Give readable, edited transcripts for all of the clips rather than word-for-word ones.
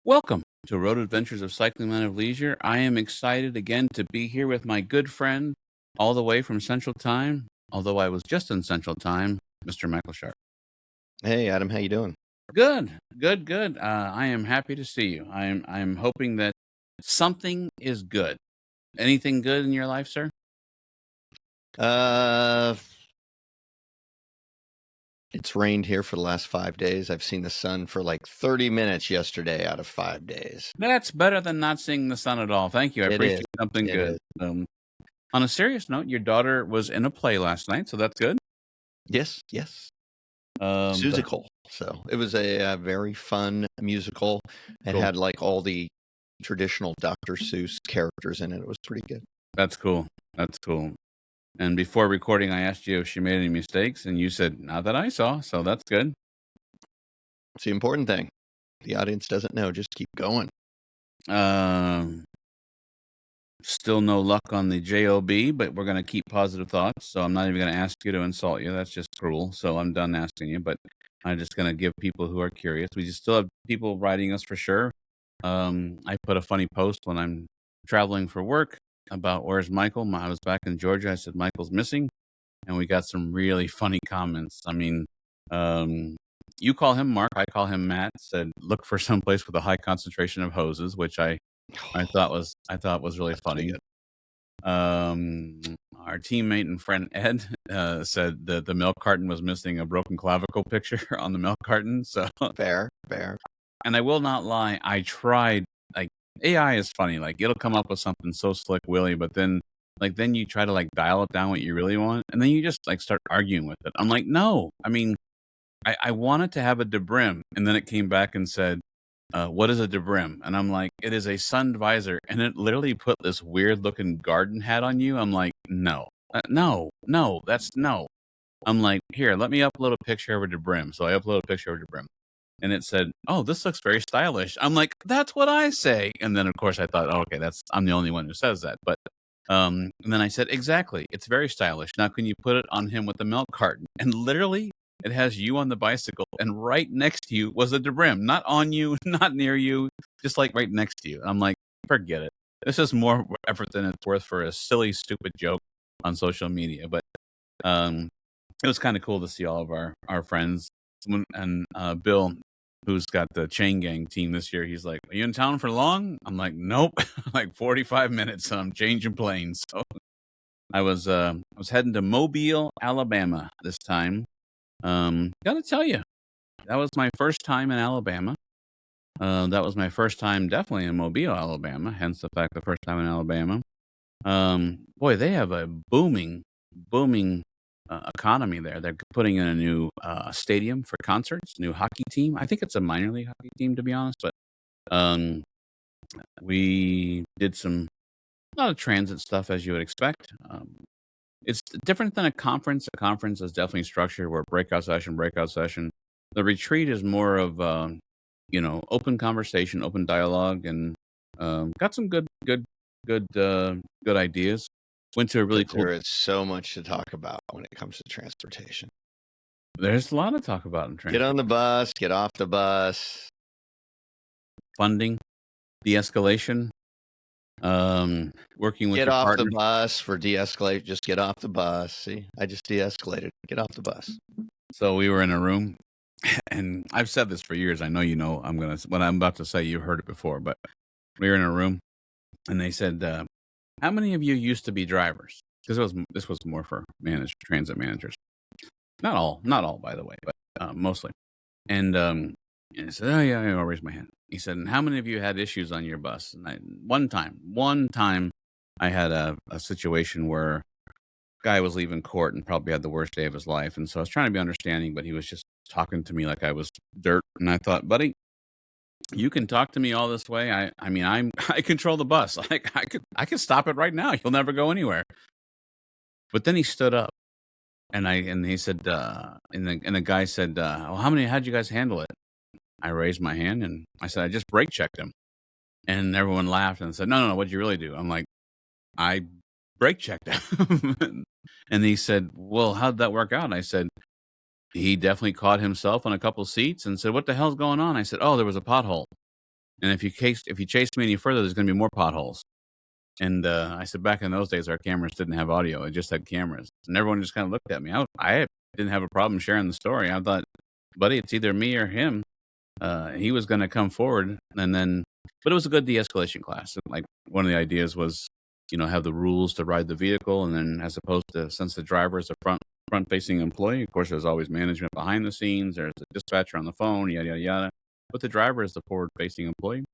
Welcome to Road Adventures of Cycling Men of Leisure. I am excited again to be here with my good friend all the way from Central Time, although I was just in Central Time, Mr. Michael Sharp. Hey, Adam, how you doing? Good. I am happy to see you. I'm hoping that something is good. Anything good in your life, sir? It's rained here for the last 5 days. I've seen the sun for like 30 minutes yesterday out of 5 days. That's better than not seeing the sun at all. Thank you. I It appreciate is. something It good. is. On a serious note, your daughter was in a play last night, so that's good. Yes. Musical. So it was a very fun musical. It Cool. had like all the traditional Dr. Seuss characters in it. It was pretty good. That's cool. And before recording, I asked you if she made any mistakes, and you said, not that I saw, so that's good. It's the important thing. The audience doesn't know. Just keep going. Still no luck on the JOB, but we're going to keep positive thoughts, so I'm not even going to ask you to insult you. That's just cruel, so I'm done asking you, but I'm just going to give people who are curious. We just still have people writing us for sure. I put a funny post when I'm traveling for work about where's Michael. I was back in Georgia. I said, Michael's missing. And we got some really funny comments. I mean, you call him Mark, I call him Matt. Said look for someplace with a high concentration of hoses, which I thought was really funny. Our teammate and friend Ed said that the milk carton was missing a broken clavicle picture on the milk carton. So Fair. And I will not lie, I tried. Like AI is funny. Like it'll come up with something so slick willy, but then you try to dial it down what you really want, and then you just start arguing with it. I'm like, no. I mean, I wanted to have a debrim, and then it came back and said, what is a debrim? And I'm like, it is a sun visor, and it literally put this weird looking garden hat on you. I'm like, no, that's no. I'm like, here, let me upload a picture of a debrim. So I upload a picture of a debrim. And it said, oh, this looks very stylish. I'm like, that's what I say. And then, of course, I thought, oh, okay, I'm the only one who says that. But and then I said, exactly, it's very stylish. Now, can you put it on him with the milk carton? And literally, it has you on the bicycle, and right next to you was a debrim, not on you, not near you, just right next to you. I'm like, forget it. This is more effort than it's worth for a silly, stupid joke on social media. But it was kind of cool to see all of our friends. And Bill, who's got the chain gang team this year, he's like, are you in town for long? I'm like, nope. Like 45 minutes, and I'm changing planes. So I was heading to Mobile, Alabama this time. Gotta tell you, that was my first time in Alabama. That was my first time definitely in Mobile, Alabama, hence the fact the first time in Alabama. Boy, they have a booming economy there. They're putting in a new stadium for concerts, new hockey team. I think it's a minor league hockey team, to be honest. But we did a lot of transit stuff, as you would expect. It's different than a conference. A conference is definitely structured where breakout session. The retreat is more of open conversation, open dialogue, and got some good ideas. Went to a really cool. There is so much to talk about when it comes to transportation. There's a lot to talk about in transportation. Get on the bus, get off the bus. Funding, de-escalation, working with get your off partner. The bus for de-escalate. Just get off the bus. See, I just de-escalated. Get off the bus. So we were in a room, and I've said this for years. I know you know what I'm about to say. You've heard it before, but we were in a room, and they said, "How many of you used to be drivers?" Because this was more for transit managers. Not all, by the way, but mostly. And I said, "Oh yeah, I'll raise my hand." He said, "And how many of you had issues on your bus?" And one time, I had a situation where a guy was leaving court and probably had the worst day of his life, and so I was trying to be understanding, but he was just talking to me like I was dirt, and I thought, buddy, you can talk to me all this way. I mean, I control the bus. Like I could stop it right now. You'll never go anywhere. But then he stood up, and he said, and the guy said, well, how'd you guys handle it? I raised my hand and I said, I just brake checked him. And everyone laughed and said, no, what'd you really do? I'm like, I brake checked him. And he said, well, how'd that work out? And I said, he definitely caught himself on a couple seats and said, what the hell's going on? I said, oh, there was a pothole. And if you chase me any further, there's going to be more potholes. And I said, back in those days, our cameras didn't have audio; it just had cameras, and everyone just kind of looked at me. I didn't have a problem sharing the story. I thought, buddy, it's either me or him. He was going to come forward, and then, but it was a good de-escalation class. Like, one of the ideas was, have the rules to ride the vehicle, and then, as opposed to, since the driver is a front-facing employee, of course, there's always management behind the scenes. There's a dispatcher on the phone, yada yada yada. But the driver is the forward-facing employee,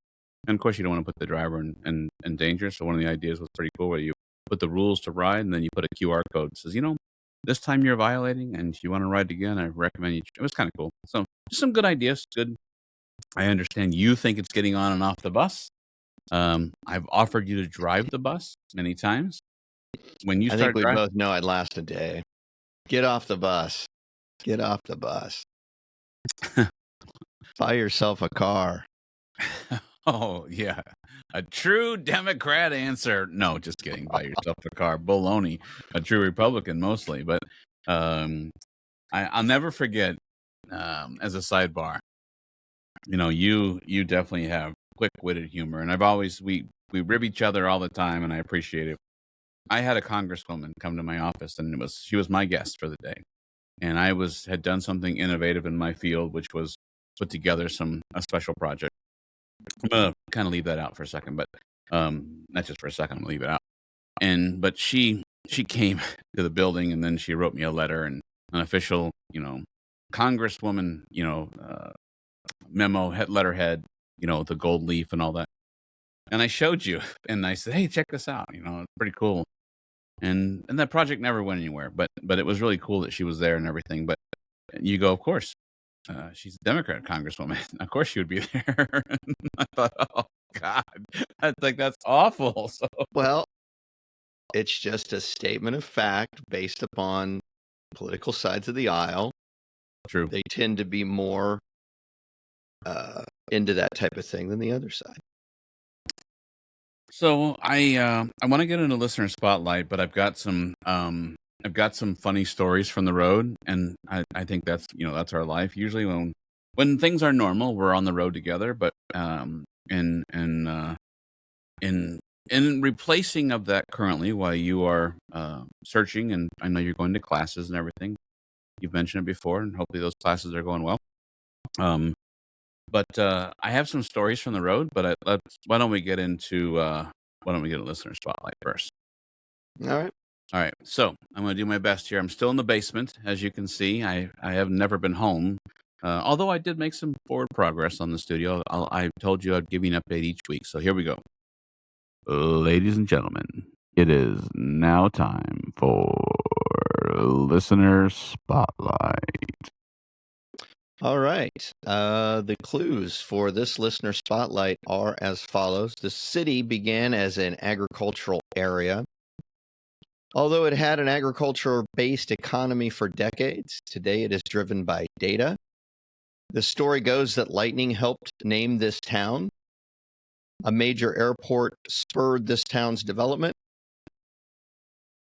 and of course, you don't want to put the driver in danger. So one of the ideas was pretty cool, where you put the rules to ride, and then you put a QR code that says, this time you're violating, and if you want to ride again, I recommend you. It was kind of cool. So just some good ideas. Good. I understand you think it's getting on and off the bus. I've offered you to drive the bus many times. When you I start think we driving, both know I'd last a day. Get off the bus. Get off the bus. Buy yourself a car. oh yeah, a true Democrat answer. No, just kidding. Buy yourself a car. Baloney. A true Republican mostly, but I'll never forget. As a sidebar, you definitely have quick-witted humor, and I've always we rib each other all the time, and I appreciate it. I had a congresswoman come to my office, and she was my guest for the day, and I had done something innovative in my field, which was put together a special project. I'm gonna kind of leave that out for a second, but not just for a second. I'm gonna leave it out. But she came to the building, and then she wrote me a letter and an official, congresswoman, memo letterhead, the gold leaf and all that. And I showed you, and I said, "Hey, check this out. It's pretty cool." And that project never went anywhere, but it was really cool that she was there and everything. But you go, of course, she's a Democrat congresswoman. Of course, she would be there. I thought, oh God, that's awful. So Well, it's just a statement of fact based upon political sides of the aisle. true. They tend to be more into that type of thing than the other side. So I want to get into listener spotlight, but I've got some funny stories from the road, and I think that's our life. Usually when things are normal, we're on the road together, but in replacing of that currently, while you are searching, and I know you're going to classes and everything. You've mentioned it before, and hopefully those classes are going well. But I have some stories from the road. But why don't we get into listener spotlight first? All right. So I'm going to do my best here. I'm still in the basement, as you can see. I have never been home, although I did make some forward progress on the studio. I told you I'd give you an update each week. So here we go. Ladies and gentlemen, it is now time for listener spotlight. All right. The clues for this listener spotlight are as follows. The city began as an agricultural area. Although it had an agriculture-based economy for decades, today it is driven by data. The story goes that lightning helped name this town. A major airport spurred this town's development.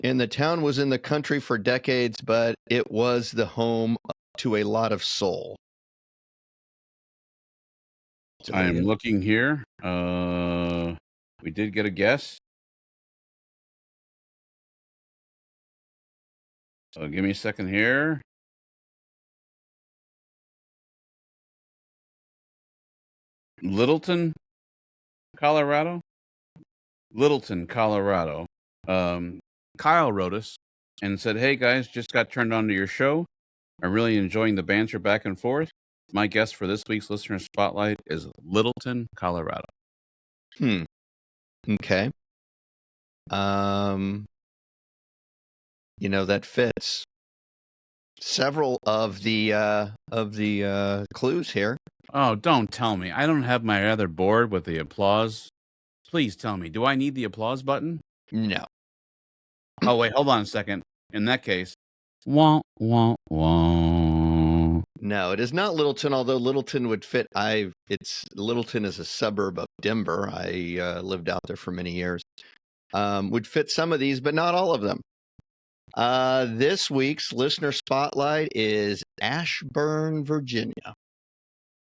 And the town was in the country for decades, but it was the home to a lot of soul. I am looking here. We did get a guess. So give me a second here. Littleton, Colorado. Kyle wrote us and said, "Hey guys, just got turned on to your show. I'm really enjoying the banter back and forth. My guest for this week's listener spotlight is Littleton, Colorado." Okay. That fits several of the clues here. Oh, don't tell me. I don't have my other board with the applause. Please tell me. Do I need the applause button? No. Oh, wait, hold on a second. In that case, wah, wah, wah. No, it is not Littleton, although Littleton would fit. Littleton is a suburb of Denver. I lived out there for many years. Would fit some of these, but not all of them. This week's listener spotlight is Ashburn, Virginia.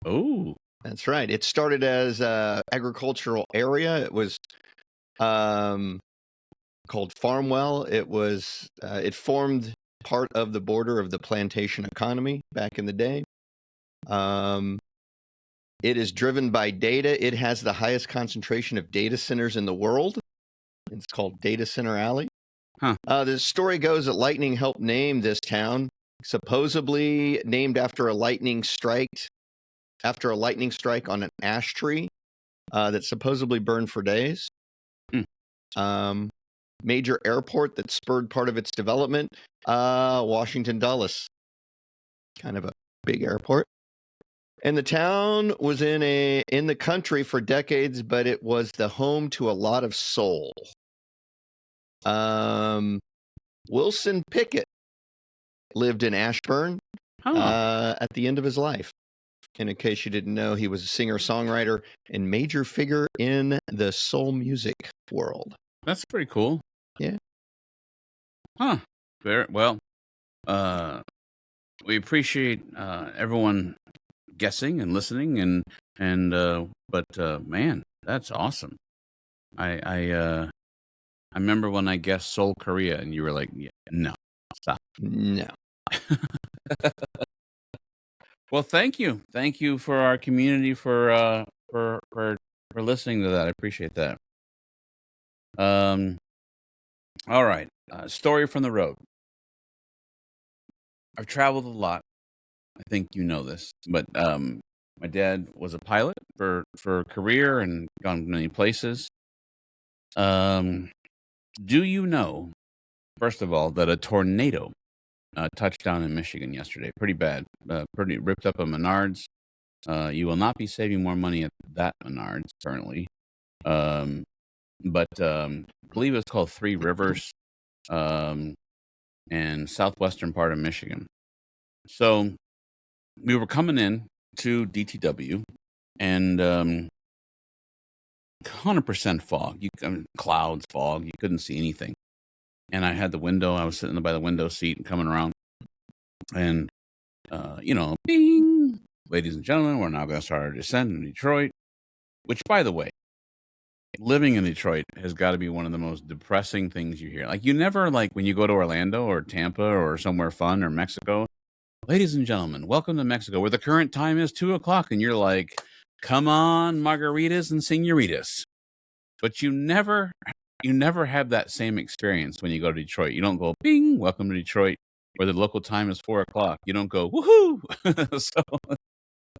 Oh, That's right. It started as a agricultural area. It was called Farmwell. It formed part of the border of the plantation economy back in the day. It is driven by data. It has the highest concentration of data centers in the world. It's called Data Center Alley. Huh. The story goes that lightning helped name this town, supposedly named after a lightning strike on an ash tree that supposedly burned for days. Major airport that spurred part of its development, Washington Dulles. Kind of a big airport. And the town was in the country for decades, but it was the home to a lot of soul. Wilson Pickett lived in Ashburn at the end of his life. And in case you didn't know, he was a singer-songwriter and major figure in the soul music world. That's pretty cool. Yeah. Huh. Very well. We appreciate everyone guessing and listening, but man, that's awesome. I remember when I guessed Seoul, Korea, and you were like, yeah, "No, stop." No. Well, thank you for our community for listening to that. I appreciate that. All right, story from the road. I've traveled a lot. I think you know this, but my dad was a pilot for career and gone many places. Do you know, first of all, that a tornado touched down in Michigan yesterday? Pretty bad. Pretty ripped up a Menards. You will not be saving more money at that Menards currently. But I believe it's called Three Rivers, and southwestern part of Michigan. So we were coming in to DTW, and 100% fog. Clouds, fog. You couldn't see anything. And I had the window. I was sitting by the window seat and coming around, and bing, ladies and gentlemen, we're now going to start our descent in Detroit. Which, by the way, living in Detroit has got to be one of the most depressing things you hear. Like, you never, like, when you go to Orlando or Tampa or somewhere fun or Mexico, ladies and gentlemen, welcome to Mexico, where the current time is 2:00, and you're like, come on, margaritas and senoritas. But you never have that same experience when you go to Detroit. You don't go, bing, welcome to Detroit, where the local time is 4:00. You don't go, woohoo. So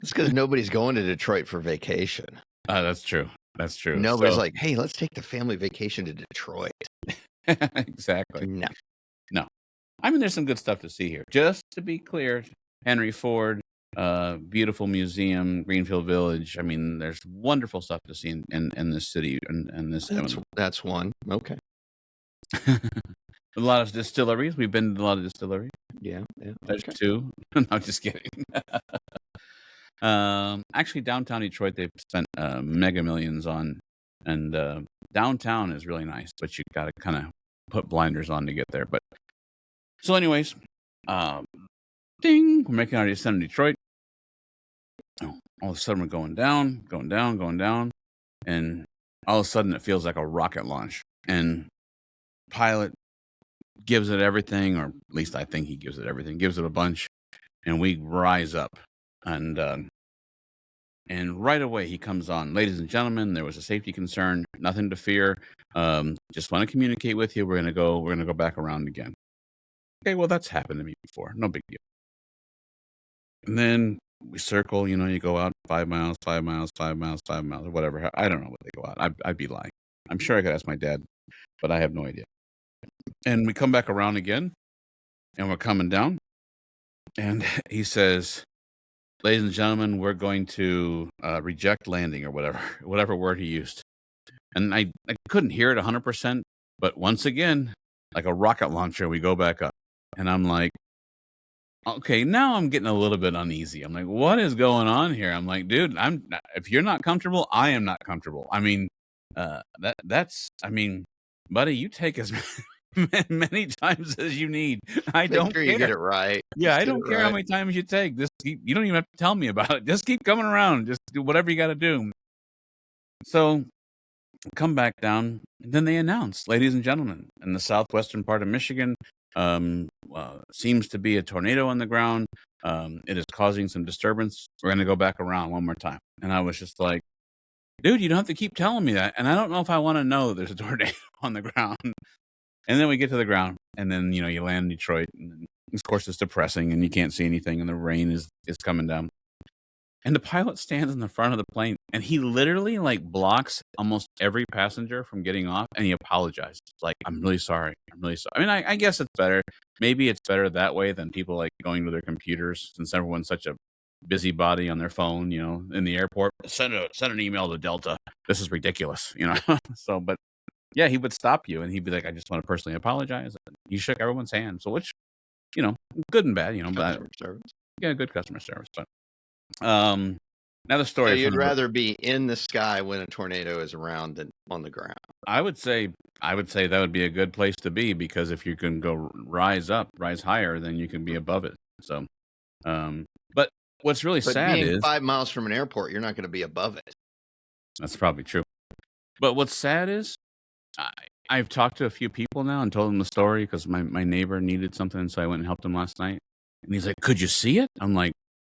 it's because nobody's going to Detroit for vacation. That's true. That's true. Nobody's like, hey, let's take the family vacation to Detroit. Exactly. No. I mean, there's some good stuff to see here. Just to be clear, Henry Ford, beautiful museum, Greenfield Village. I mean, there's wonderful stuff to see in this city and this. That's one. Okay. A lot of distilleries. We've been to a lot of distilleries. Yeah. There's two. No, I'm just kidding. Actually, downtown Detroit, they've spent mega millions on, and downtown is really nice, but you got to kind of put blinders on to get there. But so, anyways, ding, we're making our descent in Detroit. Oh, all of a sudden, we're going down, and all of a sudden, it feels like a rocket launch. And pilot gives it everything, or at least I think he gives it everything, gives it a bunch, and we rise up. And right away he comes on. Ladies and gentlemen, there was a safety concern. Nothing to fear. Just want to communicate with you. We're gonna go back around again. Okay, well, that's happened to me before. No big deal. And then we circle. You go out 5 miles, 5 miles, 5 miles, 5 miles, or whatever. I don't know what they go out. I'd be lying. I'm sure I could ask my dad, but I have no idea. And we come back around again, and we're coming down, and he says, ladies and gentlemen, we're going to reject landing, or whatever word he used. And I couldn't hear it 100%, but once again, like a rocket launcher, we go back up. And I'm like, okay, now I'm getting a little bit uneasy. I'm like, what is going on here? I'm like, dude, if you're not comfortable, I am not comfortable. I mean, buddy, you take as many times as you need. I Make don't sure you care. get it right. Yeah, Just I get it don't care how right. many times you take. You don't even have to tell me about it. Just keep coming around. Just do whatever you got to do. So come back down. And then they announce, ladies and gentlemen, in the southwestern part of Michigan, seems to be a tornado on the ground. It is causing some disturbance. We're going to go back around one more time. And I was just like, dude, you don't have to keep telling me that. And I don't know if I want to know there's a tornado on the ground. And then we get to the ground, and then, you land in Detroit. And then, of course, it's depressing, and you can't see anything, and the rain is coming down. And the pilot stands in the front of the plane, and he literally blocks almost every passenger from getting off, and he apologizes. Like, I'm really sorry. I'm really sorry. I mean, I guess it's better. Maybe it's better that way than people going to their computers, since everyone's such a busybody on their phone, in the airport. Send an email to Delta. This is ridiculous, So, but yeah, he would stop you, and he'd be like, I just want to personally apologize. And he shook everyone's hand. So, which, good and bad, but Customer service. yeah, good customer service. But now the story. So you'd rather be in the sky when a tornado is around than on the ground. I would say that would be a good place to be, because if you can go rise higher, then you can be above it. So, but what's really sad being is 5 miles from an airport, you're not going to be above it. That's probably true. But what's sad is I've talked to a few people now and told them the story, because my neighbor needed something, so I went and helped him last night. And he's like, could you see it? I'm like,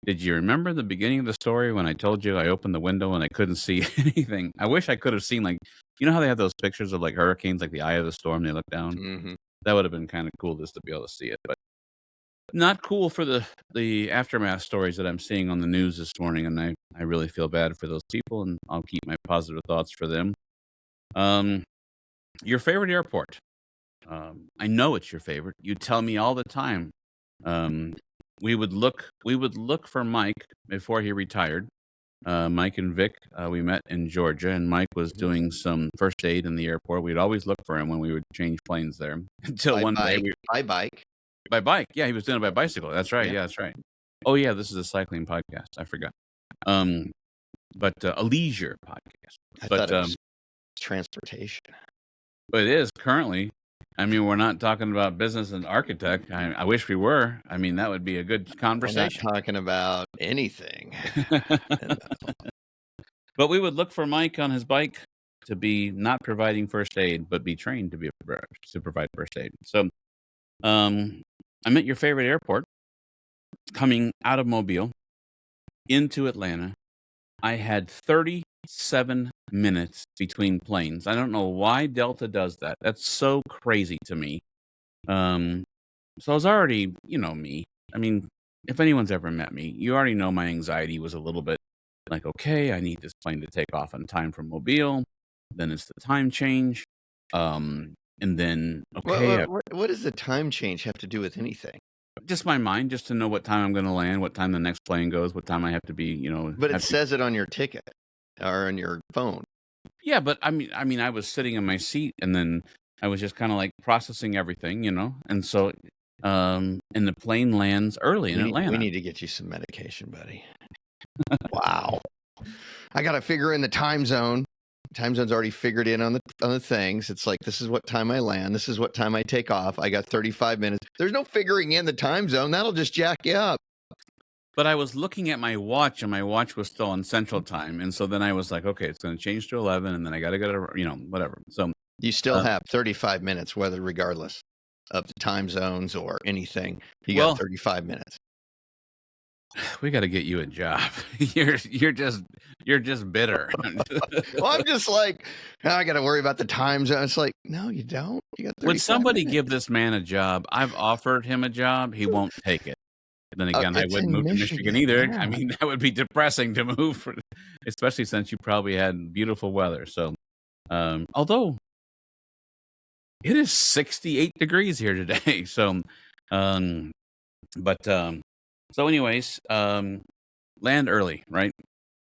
did you remember the beginning of the story when I told you I opened the window and I couldn't see anything? I wish I could have seen, how they have those pictures of hurricanes, the eye of the storm, they look down? Mm-hmm. That would have been kind of cool just to be able to see it. But not cool for the aftermath stories that I'm seeing on the news this morning, and I really feel bad for those people, and I'll keep my positive thoughts for them. Your favorite airport. I know it's your favorite. You tell me all the time. We would look for Mike before he retired. Mike and Vic, we met in Georgia, and Mike was doing some first aid in the airport. We'd always look for him when we would change planes there. Until one day, by bike. By bike. Yeah, he was doing it by bicycle. That's right. Yeah, that's right. Oh yeah, this is a cycling podcast. I forgot. But a leisure podcast. I thought it was transportation. But it is currently. I mean, we're not talking about business and architect. I wish we were. I mean, that would be a good conversation. We're not talking about anything. But we would look for Mike on his bike to be not providing first aid, but be trained to provide first aid. So, I'm at your favorite airport, coming out of Mobile into Atlanta. I had 37 minutes between planes. I don't know why Delta does that. That's so crazy to me. So I was already, me. I mean, if anyone's ever met me, you already know my anxiety was a little bit like, okay, I need this plane to take off on time from Mobile. Then it's the time change. And then, okay. What does the time change have to do with anything? Just my mind, just to know what time I'm going to land, what time the next plane goes, what time I have to be, But it says it on your ticket or on your phone. Yeah, but I mean, I was sitting in my seat, and then I was just kind of processing everything, and so, and the plane lands early in Atlanta. We need to get you some medication, buddy. Wow. I got to figure in the time zone. Time zone's already figured in on the things. It's like, this is what time I land. This is what time I take off. I got 35 minutes. There's no figuring in the time zone. That'll just jack you up. But I was looking at my watch, and my watch was still on Central Time. And so then I was like, okay, it's going to change to 11, and then I got to go to, whatever. So you still have 35 minutes, regardless of the time zones or anything. You got 35 minutes. We got to get you a job. You're just bitter. Well, I'm just like, I got to worry about the time zone. It's like, no, you don't. You got 35 Would somebody minutes. give this man a job? I've offered him a job. He won't take it. Then again, I wouldn't move to Michigan either. Yeah. I mean, that would be depressing to move, especially since you probably had beautiful weather. So, although it is 68 degrees here today. So, so anyways, land early, right?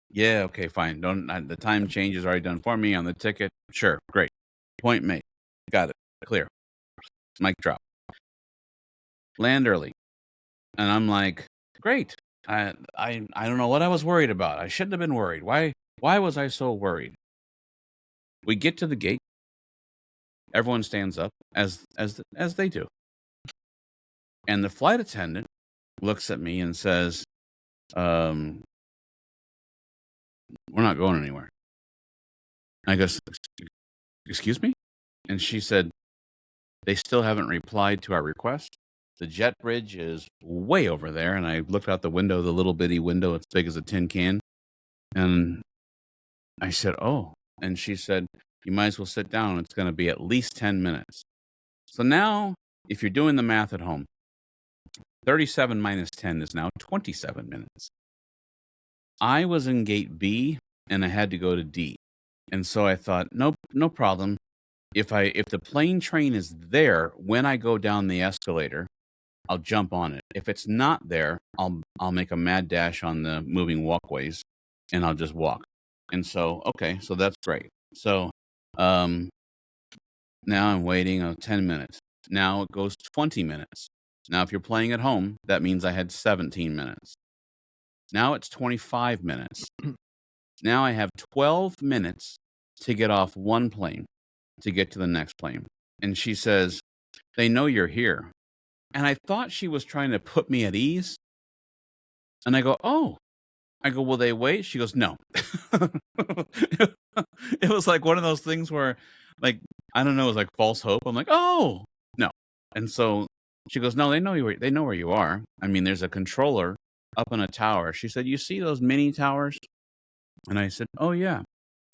Yeah, okay, fine. The time change is already done for me on the ticket. Sure, great. Point made. Got it. Clear. Mic drop. Land early. And I'm like, great. I don't know what I was worried about. I shouldn't have been worried. Why was I so worried? We get to the gate. Everyone stands up as they do. And the flight attendant looks at me and says, "We're not going anywhere." I go, "Excuse me?" And she said, "They still haven't replied to our request. The jet bridge is way over there." And I looked out the window, the little bitty window, as big as a tin can. And I said, "Oh." And she said, "You might as well sit down. It's going to be at least 10 minutes. So now, if you're doing the math at home, 37 minus 10 is now 27 minutes. I was in gate B and I had to go to D. And so I thought, nope, no problem. If the plane train is there when I go down the escalator, I'll jump on it. If it's not there, I'll make a mad dash on the moving walkways and I'll just walk. And so, okay, so that's great. So now I'm waiting 10 minutes. Now it goes 20 minutes. Now, if you're playing at home, that means I had 17 minutes. Now it's 25 minutes. Now I have 12 minutes to get off one plane to get to the next plane. And she says, "They know you're here." And I thought she was trying to put me at ease. And I go, "Oh." I go, "Will they wait?" She goes, "No." It was like one of those things where, like, I don't know, it was like false hope. I'm like, "Oh, no." And so she goes, "No, they know where you are. I mean, there's a controller up in a tower." She said, "You see those mini towers?" And I said, "Oh, yeah."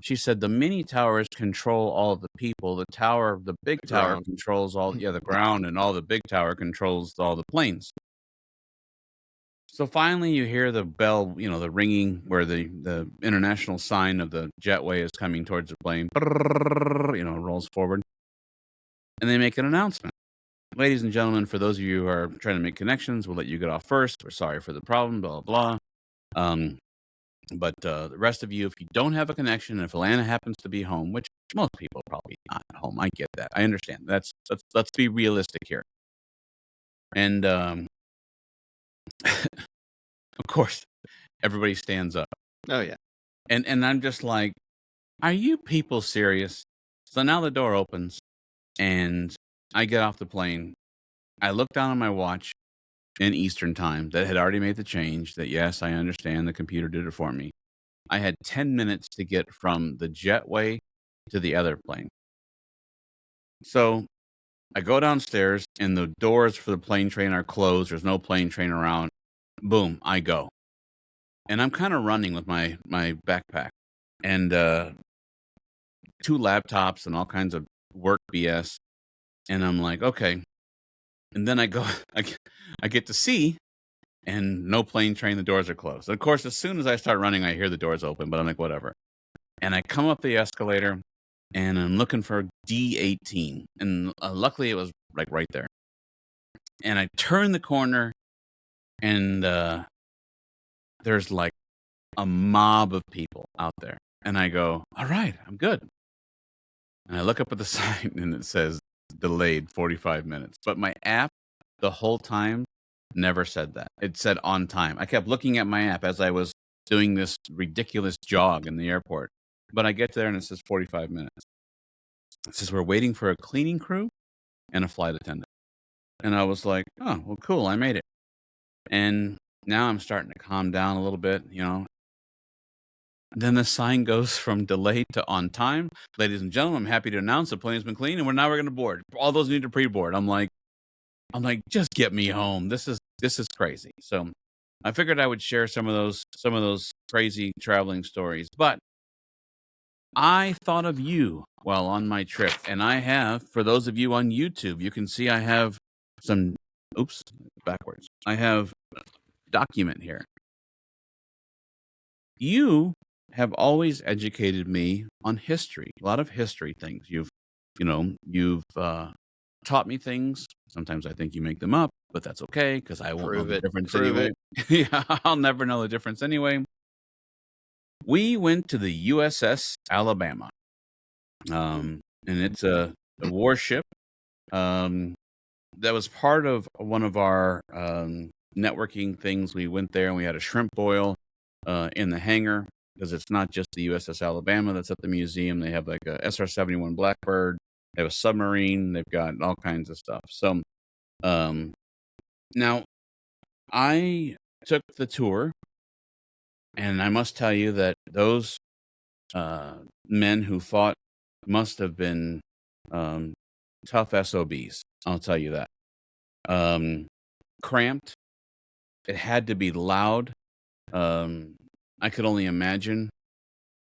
She said, "The mini towers control all of the people. The big tower ground. controls the ground, and all the big tower controls all the planes." So finally you hear the bell, the ringing where the international sign of the jetway is coming towards the plane, rolls forward. And they make an announcement. "Ladies and gentlemen, for those of you who are trying to make connections, we'll let you get off first. We're sorry for the problem, blah, blah, blah. But the rest of you, if you don't have a connection, and if Atlanta happens to be home," which most people are probably not at home. I get that. I understand. Let's be realistic here. And of course, everybody stands up. Oh, yeah. And I'm just like, are you people serious? So now the door opens and I get off the plane. I look down on my watch in Eastern time that had already made the change, that yes, I understand the computer did it for me. I had 10 minutes to get from the jetway to the other plane. So I go downstairs and the doors for the plane train are closed. There's no plane train around. Boom, I go. And I'm kind of running with my backpack and 2 laptops and all kinds of work BS. And I'm like, okay. And then I go, I get to see, and no plane train, the doors are closed. Of course, as soon as I start running, I hear the doors open, but I'm like, whatever. And I come up the escalator, and I'm looking for D18. And luckily, it was like right there. And I turn the corner, and there's like a mob of people out there. And I go, all right, I'm good. And I look up at the sign, and it says delayed 45 minutes. But my app the whole time never said that. It said on time. I kept looking at my app as I was doing this ridiculous jog in the airport. But I get there and it says 45 minutes. It says we're waiting for a cleaning crew and a flight attendant. And I was like, oh, well, cool. I made it. And now I'm starting to calm down a little bit, Then the sign goes from delayed to on time. "Ladies and gentlemen, I'm happy to announce the plane has been cleaned and we're going to board. All those need to pre-board." I'm like, just get me home. This is crazy. So I figured I would share some of those crazy traveling stories. But I thought of you while on my trip, and I have, for those of you on YouTube, you can see I have some. Oops, backwards. I have a document here. You have always educated me on history, a lot of history things. You've taught me things. Sometimes I think you make them up, but that's okay because I won't know the difference anyway. Yeah, I'll never know the difference anyway. We went to the USS Alabama, and it's a warship that was part of one of our networking things. We went there and we had a shrimp boil in the hangar, because it's not just the USS Alabama that's at the museum. They have like a SR-71 Blackbird, They have a submarine. They've got all kinds of stuff. So now I took the tour, and I must tell you that those men who fought must have been um, tough SOBs. I'll tell you that. Cramped. It had to be loud. I could only imagine.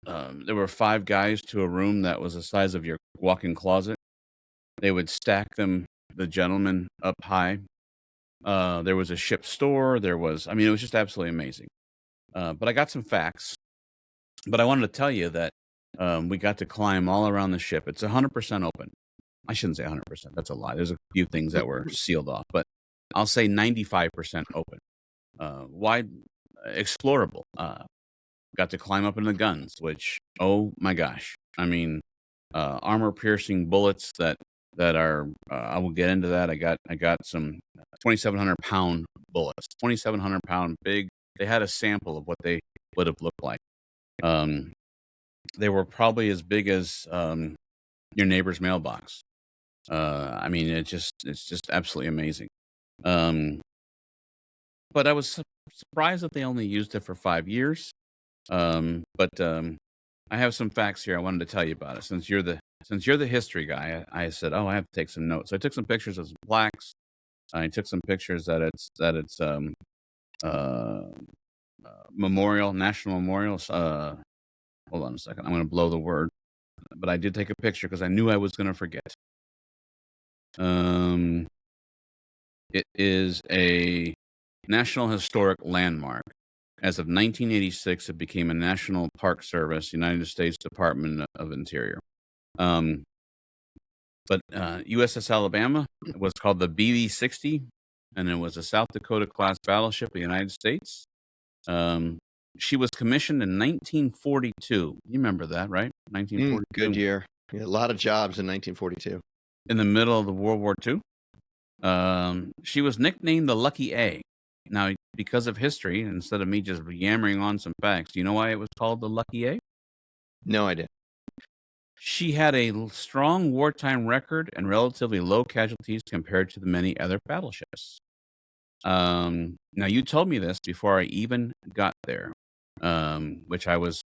There were 5 guys to a room that was the size of your walk-in closet. They would stack them, the gentlemen, up high. There was a ship store. It was just absolutely amazing. But I got some facts. But I wanted to tell you that we got to climb all around the ship. It's 100% open. I shouldn't say 100%. That's a lie. There's a few things that were sealed off, but I'll say 95% open. Wide, explorable. Got to climb up in the guns, which, oh my gosh. I mean, armor-piercing bullets that are, I will get into that. I got some 2,700-pound bullets, 2,700-pound big. They had a sample of what they would have looked like. They were probably as big as your neighbor's mailbox. I mean, it's just absolutely amazing. But I was surprised that they only used it for 5 years. But I have some facts here I wanted to tell you about it. Since you're the history guy, I said, oh, I have to take some notes. So I took some pictures of some plaques. I took some pictures that it's national memorials. Hold on a second. I'm going to blow the word, but I did take a picture because I knew I was going to forget. It is a National Historic Landmark. As of 1986, it became a National Park Service, United States Department of Interior. But USS Alabama was called the BB-60, and it was a South Dakota class battleship of the United States. She was commissioned in 1942. You remember that, right? 1942. Good year. Yeah, a lot of jobs in 1942. In the middle of the World War II. She was nicknamed the Lucky A. Now, because of history, instead of me just yammering on some facts, do you know why it was called the Lucky A? No idea. She had a strong wartime record and relatively low casualties compared to the many other battleships. Now, you told me this before I even got there, which I was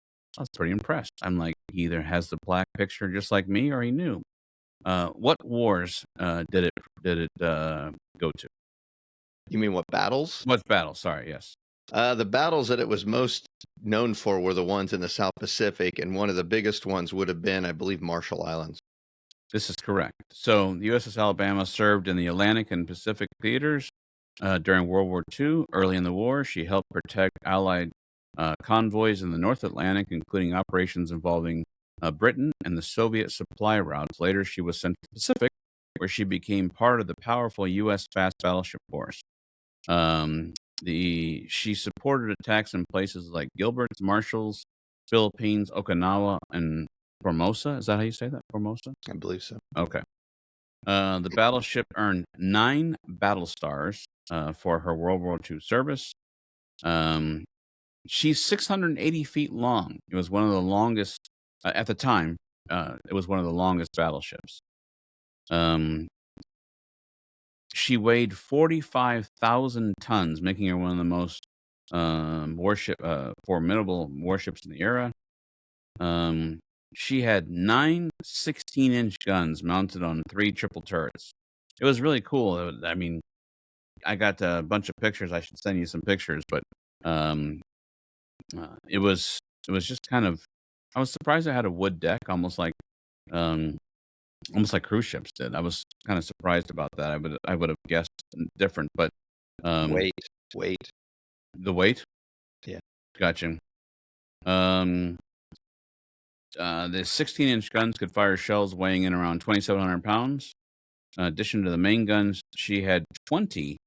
pretty impressed. I'm like, he either has the black picture just like me, or he knew. What wars did it go to? You mean what battles? What battle? Sorry, yes. The battles that it was most known for were the ones in the South Pacific, and one of the biggest ones would have been, I believe, Marshall Islands. This is correct. So the USS Alabama served in the Atlantic and Pacific theaters during World War II. Early in the war, she helped protect Allied convoys in the North Atlantic, including operations involving Britain and the Soviet supply routes. Later, she was sent to the Pacific, where she became part of the powerful U.S. fast battleship force. She supported attacks in places like Gilbert's, Marshalls, Philippines, Okinawa, and Formosa. Is that how you say that? Formosa? I believe so. Okay. The battleship earned 9 battle stars for her World War II service. She's 680 feet long. It was one of the longest at the time. It was one of the longest battleships. She weighed 45,000 tons, making her one of the most formidable warships in the era. She had 9 16-inch guns mounted on 3 triple turrets. It was really cool. I mean, I got a bunch of pictures. I should send you some pictures, but it was just kind of. I was surprised it had a wood deck, almost like cruise ships did. I was kind of surprised about that. I would have guessed different, but Weight. The weight. Yeah. Gotcha. The 16-inch guns could fire shells weighing in around 2,700 pounds. In addition to the main guns, she had 20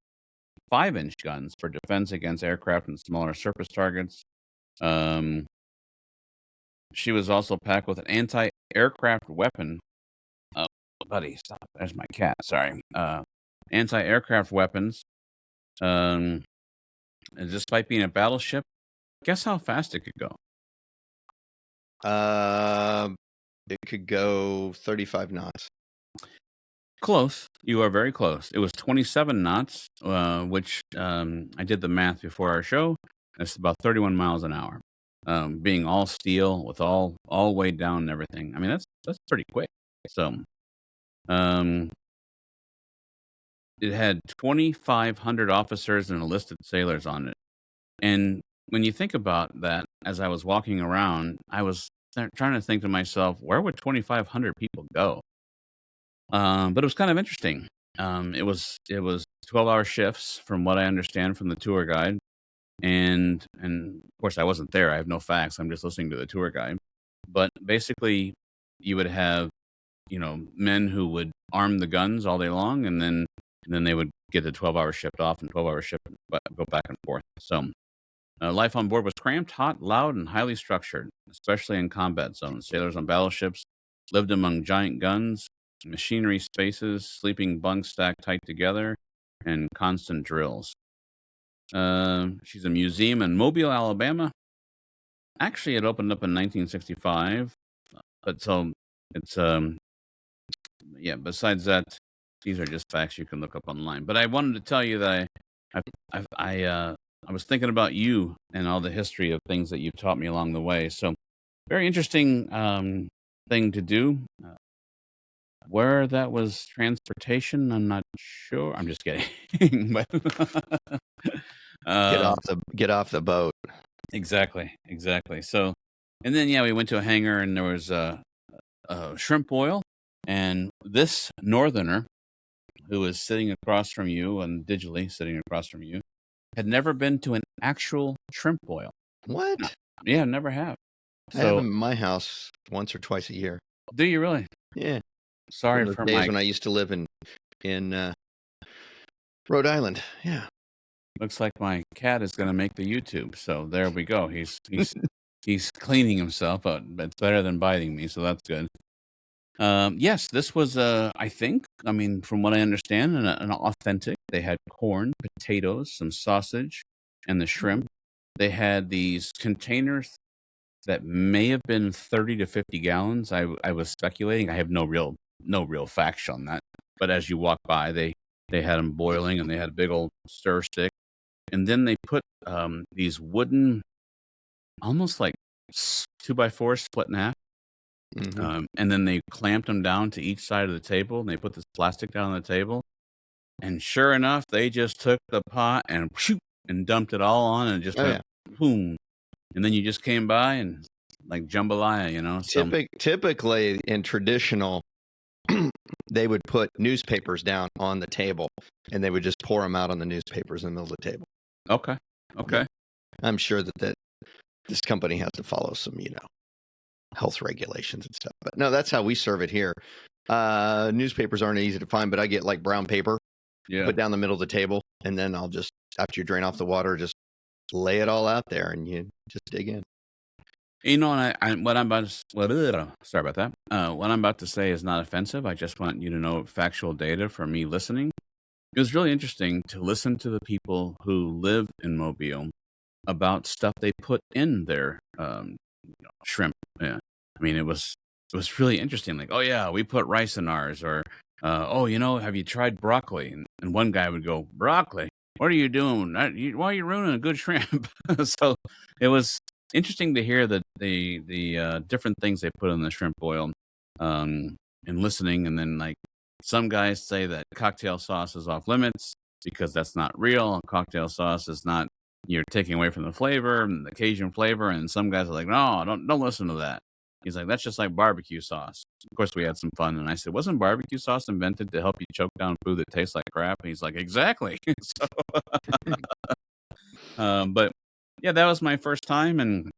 5-inch guns for defense against aircraft and smaller surface targets. She was also packed with an anti-aircraft weapon. Oh, buddy, stop. There's my cat. Sorry. Anti-aircraft weapons. And despite being a battleship, guess how fast it could go? It could go 35 knots. Close. You are very close. It was 27 knots, which I did the math before our show. It's about 31 miles an hour. Being all steel with all weighed down and everything. I mean, that's pretty quick. So, um, it had 2,500 officers and enlisted sailors on it. And when you think about that, as I was walking around, I was trying to think to myself, where would 2,500 people go? But it was kind of interesting. It was 12-hour shifts, from what I understand from the tour guide, and of course I wasn't there. I have no facts. I'm just listening to the tour guide. But basically, you would have men who would arm the guns all day long, and then they would get a 12-hour shift off and 12-hour shift, but go back and forth. So life on board was cramped, hot, loud, and highly structured, especially in combat zones. Sailors on battleships lived among giant guns, machinery spaces, sleeping bunks stacked tight together, and constant drills. She's a museum in Mobile, Alabama. Actually, it opened up in 1965, but so it's yeah. Besides that, these are just facts you can look up online. But I wanted to tell you that I was thinking about you and all the history of things that you've taught me along the way. So very interesting thing to do. Where that was transportation, I'm not sure. I'm just kidding. But um, Get off the boat. exactly. So, and then we went to a hangar and there was shrimp oil, and this northerner who was sitting across from you and digitally sitting across from you had never been to an actual shrimp boil. What? Yeah, never have. I have So, them in my house once or twice a year. do you really? Yeah. Sorry From for the days my. when I used to live in Rhode Island. Yeah. Looks like my cat is going to make the YouTube. So there we go. He's cleaning himself, but it's better than biting me, so that's good. Yes, this was I think, I mean, from what I understand, an authentic. They had corn, potatoes, some sausage, and the shrimp. They had these containers that may have been 30 to 50 gallons. I was speculating. I have no real facts on that. But as you walk by, they had them boiling, and they had a big old stir stick. And then they put these wooden, almost like 2x4 split in half. And then they clamped them down to each side of the table, and they put this plastic down on the table. And sure enough, they just took the pot and and dumped it all on, and it just went boom. And then you just came by and like jambalaya, Typically in traditional, they would put newspapers down on the table, and they would just pour them out on the newspapers in the middle of the table. Okay. I'm sure that this company has to follow some, health regulations and stuff. But no, that's how we serve it here. Newspapers aren't easy to find, but I get like brown paper, put down the middle of the table, and then I'll just, after you drain off the water, just lay it all out there, and you just dig in. And what I'm about to, sorry about that. What I'm about to say is not offensive. I just want you to know factual data from me listening. It was really interesting to listen to the people who live in Mobile about stuff they put in their shrimp. Yeah, I mean, it was really interesting. Like, oh yeah, we put rice in ours, or have you tried broccoli? And one guy would go, broccoli? What are you doing? Why are you ruining a good shrimp? So it was interesting to hear that the different things they put in the shrimp oil, and listening, and then like some guys say that cocktail sauce is off limits because that's not real. Cocktail sauce is not. You're taking away from the flavor and the Cajun flavor, and some guys are like, no, don't listen to that. He's like, that's just like barbecue sauce. Of course, we had some fun, and I said, wasn't barbecue sauce invented to help you choke down food that tastes like crap? And he's like, exactly. But yeah, that was my first time, and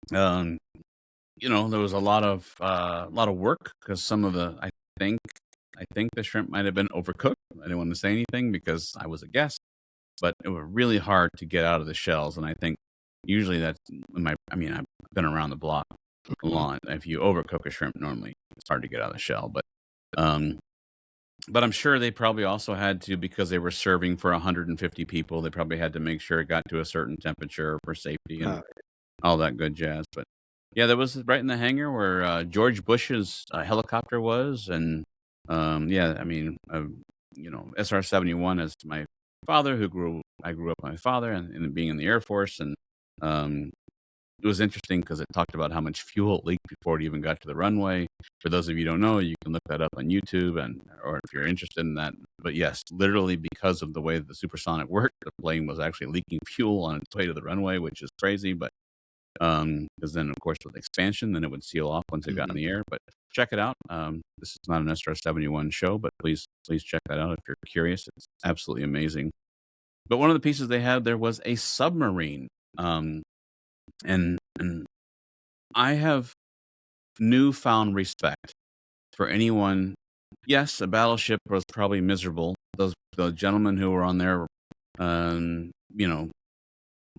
there was a lot of work because some of the I think the shrimp might have been overcooked. I didn't want to say anything because I was a guest, but it was really hard to get out of the shells, and I think usually that's I've been around the block a lot. If you overcook a shrimp, normally it's hard to get out of the shell, but I'm sure they probably also had to, because they were serving for 150 people. They probably had to make sure it got to a certain temperature for safety and all that good jazz. But yeah, that was right in the hangar where George Bush's helicopter was, and Yeah, I mean, SR-71 is my father I grew up with my father and being in the Air Force, and um, it was interesting because it talked about how much fuel it leaked before it even got to the runway. For those of you who don't know, you can look that up on YouTube, or if you're interested in that. But yes, literally because of the way that the supersonic worked, the plane was actually leaking fuel on its way to the runway, which is crazy. But because then, of course, with expansion, then it would seal off once it got in the air. But check it out. This is not an SR-71 show, but please check that out if you're curious. It's absolutely amazing. But one of the pieces they had there was a submarine. And I have newfound respect for anyone. Yes, a battleship was probably miserable. The gentlemen who were on there, um, you know,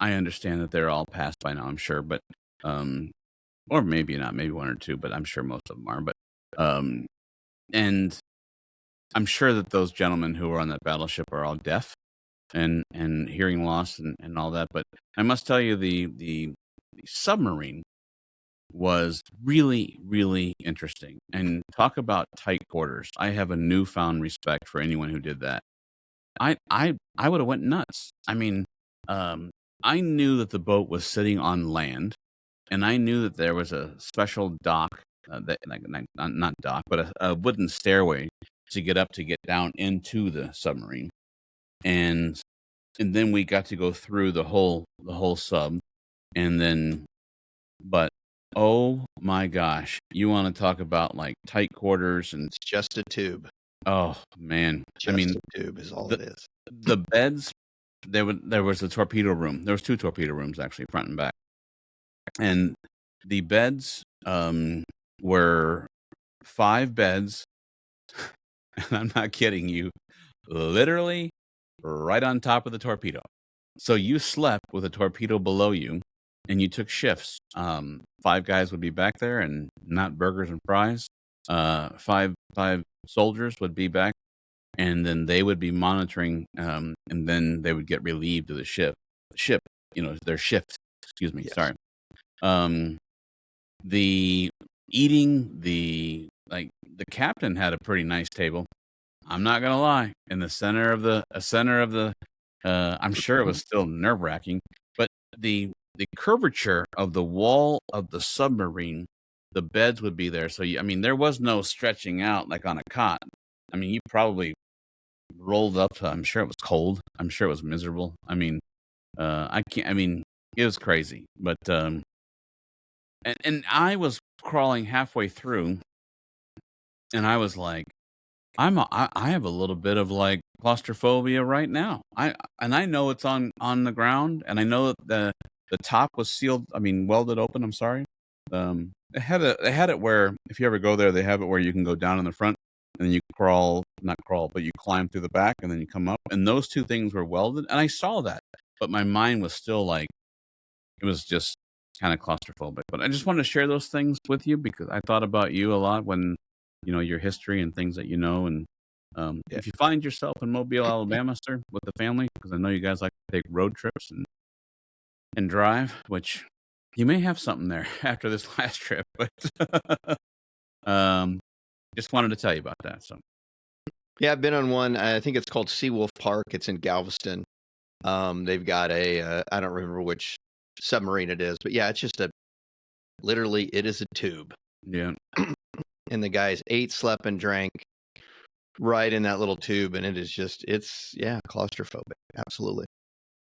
I understand that they're all passed by now, I'm sure, but or maybe not, maybe one or two, but I'm sure most of them are. But and I'm sure that those gentlemen who were on that battleship are all deaf and hearing loss and all that. But I must tell you, the submarine was really, really interesting. And talk about tight quarters. I have a newfound respect for anyone who did that. I would have went nuts. I mean, um, I knew that the boat was sitting on land, and I knew that there was a special dock, that like not dock, but a wooden stairway to get down into the submarine, and then we got to go through the whole sub, and then but oh my gosh, you want to talk about like tight quarters and It's just a tube. oh man, I Just mean a tube is all the it is. the beds. There was a torpedo room. There was two torpedo rooms actually, front and back, and the beds were 5 beds, and I'm not kidding you, literally right on top of the torpedo. So you slept with a torpedo below you, and you took shifts. 5 guys would be back there, and not burgers and fries. Five soldiers would be back, and then they would be monitoring, and then they would get relieved to the ship. Their shift. Excuse me. Yes. Sorry. Um, the eating the captain had a pretty nice table. I'm not gonna lie. In the center of the I'm sure it was still nerve wracking, but the curvature of the wall of the submarine, the beds would be there. So I mean, there was no stretching out like on a cot. I mean, you probably rolled up. I'm sure it was cold. I'm sure it was miserable. I mean, I can't. I mean, it was crazy. But and I was crawling halfway through, and I was like, I have a little bit of like claustrophobia right now. I know it's on the ground, and I know that the top was sealed. I mean, welded open. I'm sorry. They had it where if you ever go there, they have it where you can go down in the front and then you not crawl, but you climb through the back and then you come up. And those two things were welded, and I saw that, but my mind was still like it was just kind of claustrophobic. But I just wanted to share those things with you because I thought about you a lot when your history and things that you know. And Yeah. if you find yourself in Mobile, Alabama, sir, with the family, because I know you guys like to take road trips and drive, which you may have something there after this last trip. But just wanted to tell you about that. So Yeah, I've been on one. I think it's called Seawolf Park. It's in Galveston. They've got I don't remember which submarine it is, but yeah, it's just literally it is a tube. yeah, And the guys ate, slept, and drank right in that little tube, and it's claustrophobic, absolutely.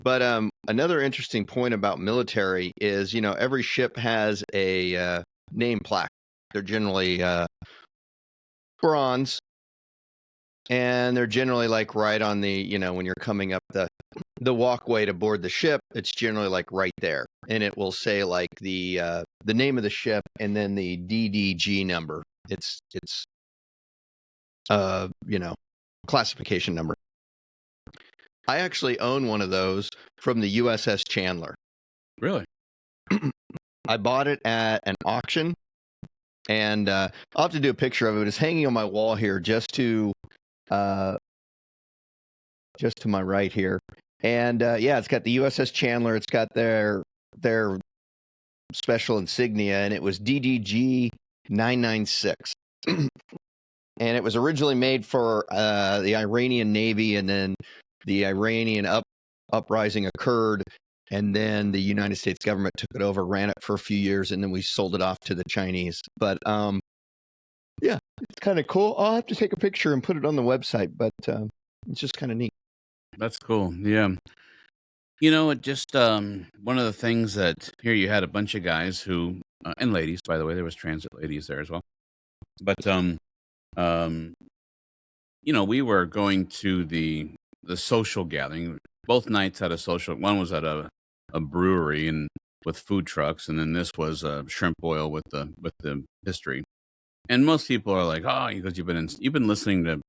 But another interesting point about military is, every ship has a name plaque. They're generally bronze, and they're generally like right on the, when you're coming up the walkway to board the ship, it's generally like right there, and it will say like the name of the ship and then the DDG number. It's classification number. I actually own one of those from the USS Chandler. really. I bought it at an auction, and I'll have to do a picture of it. It's hanging on my wall here, just to my right here. And it's got the USS Chandler. It's got their special insignia, and it was DDG 996. and it was originally made for the Iranian Navy, and then the Iranian uprising occurred, and then the United States government took it over, ran it for a few years, and then we sold it off to the Chinese. But yeah, it's kind of cool. I'll have to take a picture and put it on the website, but it's just kind of neat. That's cool. Yeah. You know, it just one of the things that here you had a bunch of guys who and ladies, by the way, there was transit ladies there as well. But um, you know, we were going to the social gathering. Both nights had a social. One was at a brewery and with food trucks, and then this was shrimp boil with the history. And most people are like, oh, because you've been listening to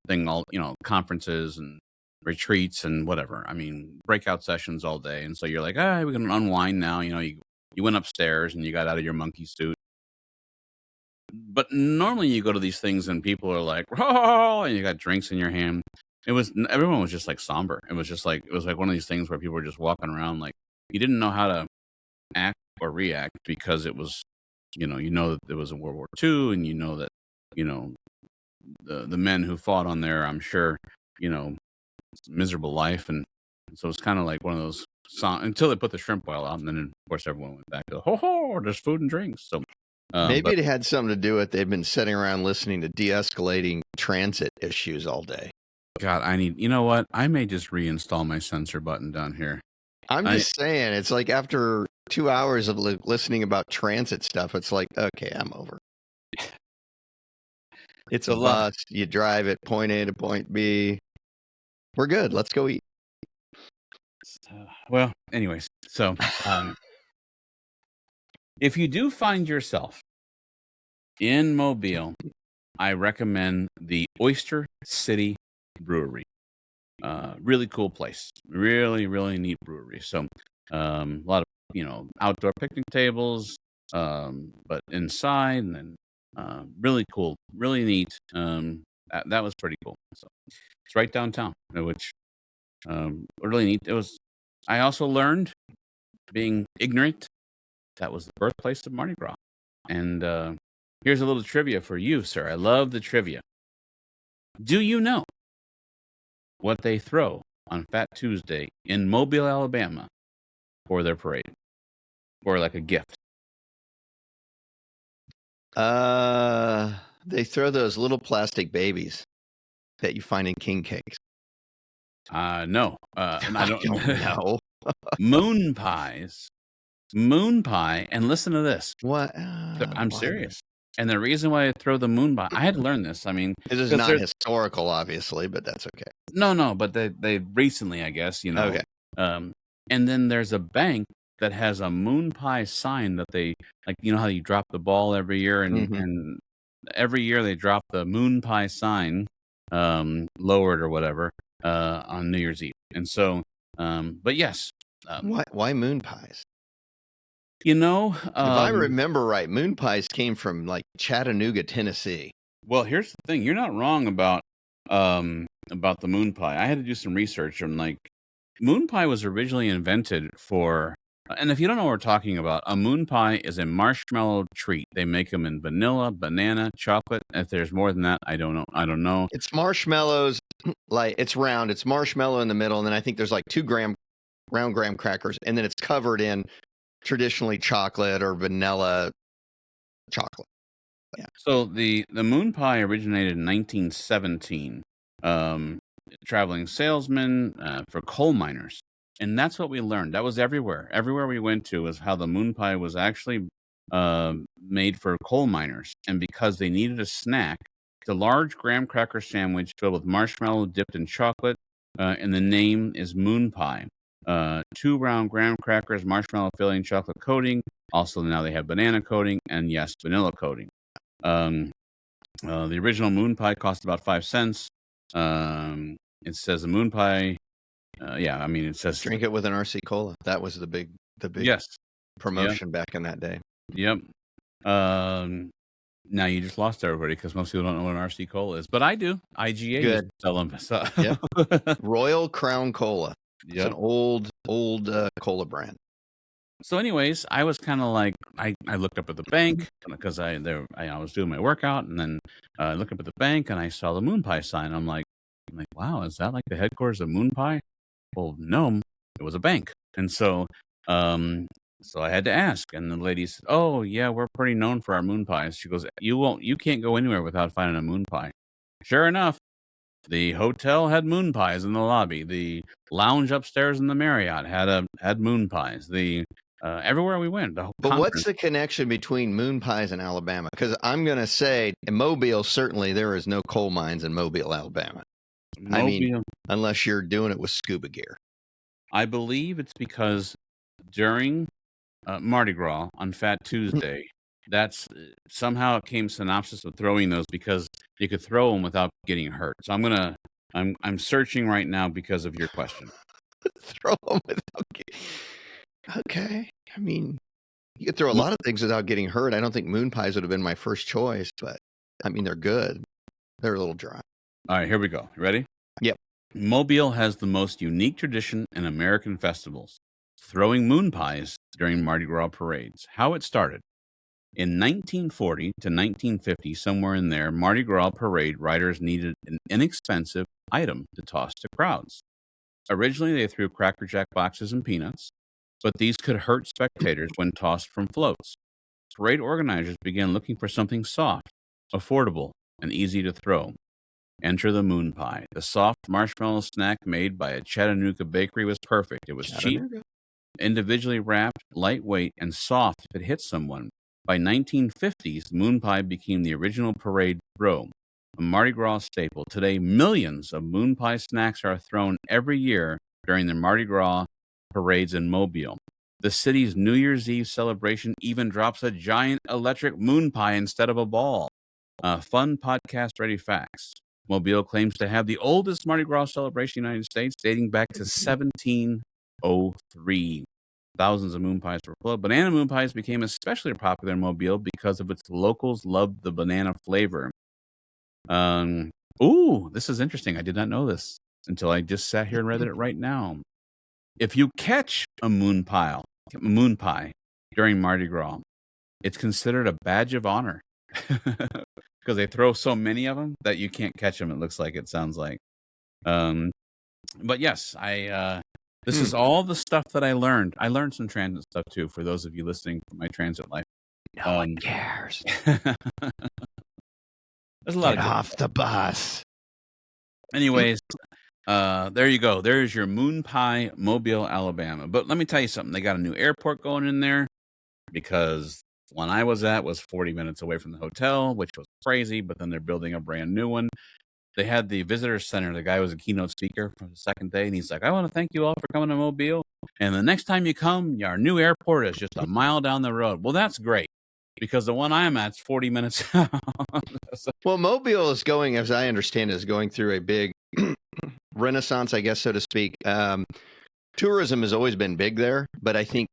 conferences and retreats and whatever. I mean, breakout sessions all day, and so you're like, we can unwind now. You know, you went upstairs and you got out of your monkey suit. But normally you go to these things and people are like, oh, and you got drinks in your hand. Everyone was just like somber. It was like one of these things where people were just walking around like you didn't know how to act or react because it was, you know that it was in World War II, and you know that, the men who fought on there, I'm sure, it's a miserable life, and so it's kind of like one of those songs until they put the shrimp boil out, and then of course everyone went back to there's food and drinks. So maybe it had something to do with they've been sitting around listening to de-escalating transit issues all day. God, you know what? I may just reinstall my censor button down here. I'm just saying, it's like after 2 hours of listening about transit stuff, it's like, okay, I'm over. It's a bus. You drive it point A to point B. We're good. Let's go eat. Well, anyways, so if you do find yourself in Mobile, I recommend the Oyster City Brewery. Really cool place. Really, really neat brewery. So a lot of, outdoor picnic tables, but inside, and then really cool, really neat. That was pretty cool. So it's right downtown, which really neat. I also learned, being ignorant, that was the birthplace of Mardi Gras. And here's a little trivia for you, sir. I love the trivia. Do you know what they throw on Fat Tuesday in Mobile, Alabama for their parade? Or like a gift? They throw those little plastic babies that you find in king cakes. No. I don't know. Moon pies. Moon pie, and listen to this. What? I'm serious. And the reason why I throw the moon pie, I had to learn this. I mean, this is not historical, obviously, but that's okay. No, but they recently, I guess, Okay. And then there's a bank that has a moon pie sign that they, like, how you drop the ball every year, and every year they drop the moon pie sign, lowered or whatever, on New Year's Eve. And so, but yes. Why moon pies? If I remember right, moon pies came from like Chattanooga, Tennessee. Well, here's the thing. You're not wrong about the moon pie. I had to do some research, and like, moon pie was originally invented for, and if you don't know what we're talking about, a moon pie is a marshmallow treat. They make them in vanilla, banana, chocolate. If there's more than that, I don't know. It's marshmallows, like it's round. It's marshmallow in the middle, and then I think there's like 2 round graham crackers, and then it's covered in traditionally chocolate or vanilla chocolate. Yeah. So the moon pie originated in 1917. Traveling salesman for coal miners, and that's what we learned. That was everywhere. Everywhere we went to was how the moon pie was actually made for coal miners, and because they needed a snack, the large graham cracker sandwich filled with marshmallow dipped in chocolate, and the name is moon pie. 2 round graham crackers, marshmallow filling, chocolate coating. Also, now they have banana coating, and yes, vanilla coating. The original moon pie cost about 5 cents. It says a moon pie. It says drink it with an RC cola. That was the big yes promotion back in that day. Yep. Now you just lost everybody because most people don't know what an RC cola is, but I do. IGA used to sell them. So. Yep. Royal Crown Cola. It's an old cola brand. So, anyways, I was kind of like, I looked up at the bank because I was doing my workout, and then I looked up at the bank and I saw the moon pie sign. I'm like, wow, is that like the headquarters of Moon Pie? Well, no, it was a bank, and um, so I had to ask, and the lady said, "Oh, yeah, we're pretty known for our moon pies." She goes, you can't go anywhere without finding a moon pie." Sure enough, the hotel had moon pies in the lobby. The lounge upstairs in the Marriott had moon pies. The everywhere we went, the whole But what's conference. the connection between moon pies and Alabama? Because I'm going to say in Mobile, certainly there is no coal mines in Mobile, Alabama. I mean, Mobile. unless you're doing it with scuba gear. I believe it's because during Mardi Gras on Fat Tuesday, that's somehow it came synopsis of throwing those because you could throw them without getting hurt. So I'm searching right now because of your question. Throw them without getting... Okay. I mean, you could throw a Mo- lot of things without getting hurt. I don't think moon pies would have been my first choice, but I mean, they're good. They're a little dry. All right, here we go. You ready? Yep. Mobile has the most unique tradition in American festivals, throwing moon pies during Mardi Gras parades. How it started. In 1940 to 1950, somewhere in there, Mardi Gras parade riders needed an inexpensive item to toss to crowds. Originally, they threw Cracker Jack boxes and peanuts, but these could hurt spectators when tossed from floats. Parade organizers began looking for something soft, affordable, and easy to throw. Enter the moon pie. The soft marshmallow snack made by a Chattanooga bakery was perfect. It was cheap, Chattanooga. individually wrapped, lightweight, and soft if it hit someone. By 1950s, moon pie became the original parade throw, a Mardi Gras staple. Today, millions of moon pie snacks are thrown every year during the Mardi Gras parades in Mobile. The city's New Year's Eve celebration even drops a giant electric moon pie instead of a ball. Fun podcast-ready facts. Mobile claims to have the oldest Mardi Gras celebration in the United States, dating back to 1703. Thousands of moon pies were flown. Banana moon pies became especially popular in Mobile because of its locals loved the banana flavor. Ooh, this is interesting. I did not know this until I just sat here and read it right now. If you catch a moon pie during Mardi Gras, it's considered a badge of honor because they throw so many of them that you can't catch them. It sounds like. But yes, this is all the stuff that I learned. I learned some transit stuff too. For those of you listening from my transit life, No one cares. there's a lot Get of good off the bus. Anyways, there you go. There's your moon pie, Mobile, Alabama. But let me tell you something. They got a new airport going in there because one I was at was 40 minutes away from the hotel, which was crazy. But then they're building a brand new one. They had the visitor center. The guy was a keynote speaker for the second day, and he's like, "I want to thank you all for coming to Mobile. And the next time you come, our new airport is just a mile down the road." Well, that's great because the one I'm at's 40 minutes. So, Well, Mobile is going, as I understand, is going through a big renaissance, I guess, so to speak. Tourism has always been big there, but I think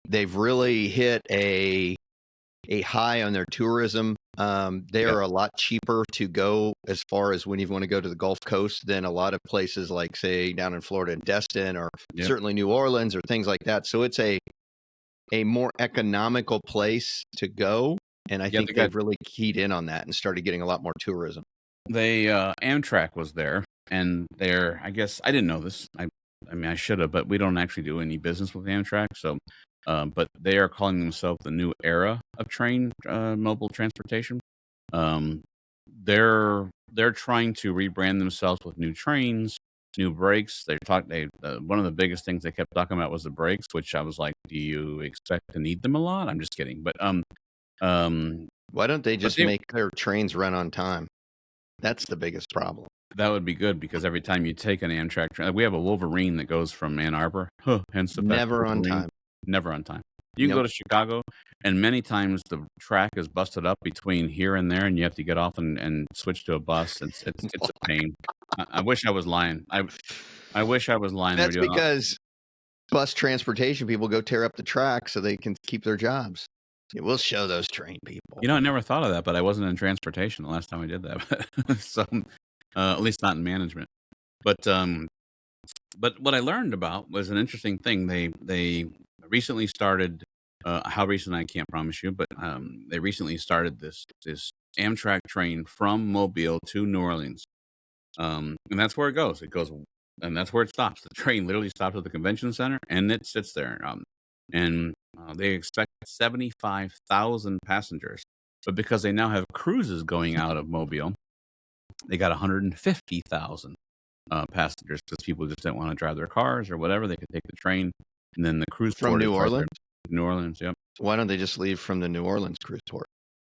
they've really hit a high on their tourism. They are a lot cheaper to go as far as when you want to go to the Gulf Coast than a lot of places like, say, down in Florida and Destin, or certainly New Orleans or things like that. So it's a more economical place to go. And I think they've really keyed in on that and started getting a lot more tourism. Amtrak was there, and I guess I didn't know this. I mean, I should have, but we don't actually do any business with Amtrak. So, but they are calling themselves the new era of train mobile transportation. They're trying to rebrand themselves with new trains, new brakes. One of the biggest things they kept talking about was the brakes, which I was like, do you expect to need them a lot? I'm just kidding. But why don't they just make their trains run on time? That's the biggest problem. That would be good because every time you take an Amtrak train, we have a Wolverine that goes from Ann Arbor, hence the fact Never on time. Never on time. You can go to Chicago, and many times the track is busted up between here and there, and you have to get off and switch to a bus. It's a pain. I wish I was lying. I wish I was lying. That's because bus transportation people go tear up the track so they can keep their jobs. We'll show those train people. I never thought of that, but I wasn't in transportation the last time I did that. So, at least not in management. But what I learned about was an interesting thing. They recently started. How recent I can't promise you, but they recently started this Amtrak train from Mobile to New Orleans, and that's where it goes. It goes, and that's where it stops. The train literally stops at the convention center, and it sits there. And they expect 75,000 passengers, but because they now have cruises going out of Mobile, they got 150,000 passengers because people just didn't want to drive their cars or whatever. They could take the train, and then the cruise From port is New right there. Orleans? New Orleans, yep. Why don't they just leave from the New Orleans cruise port?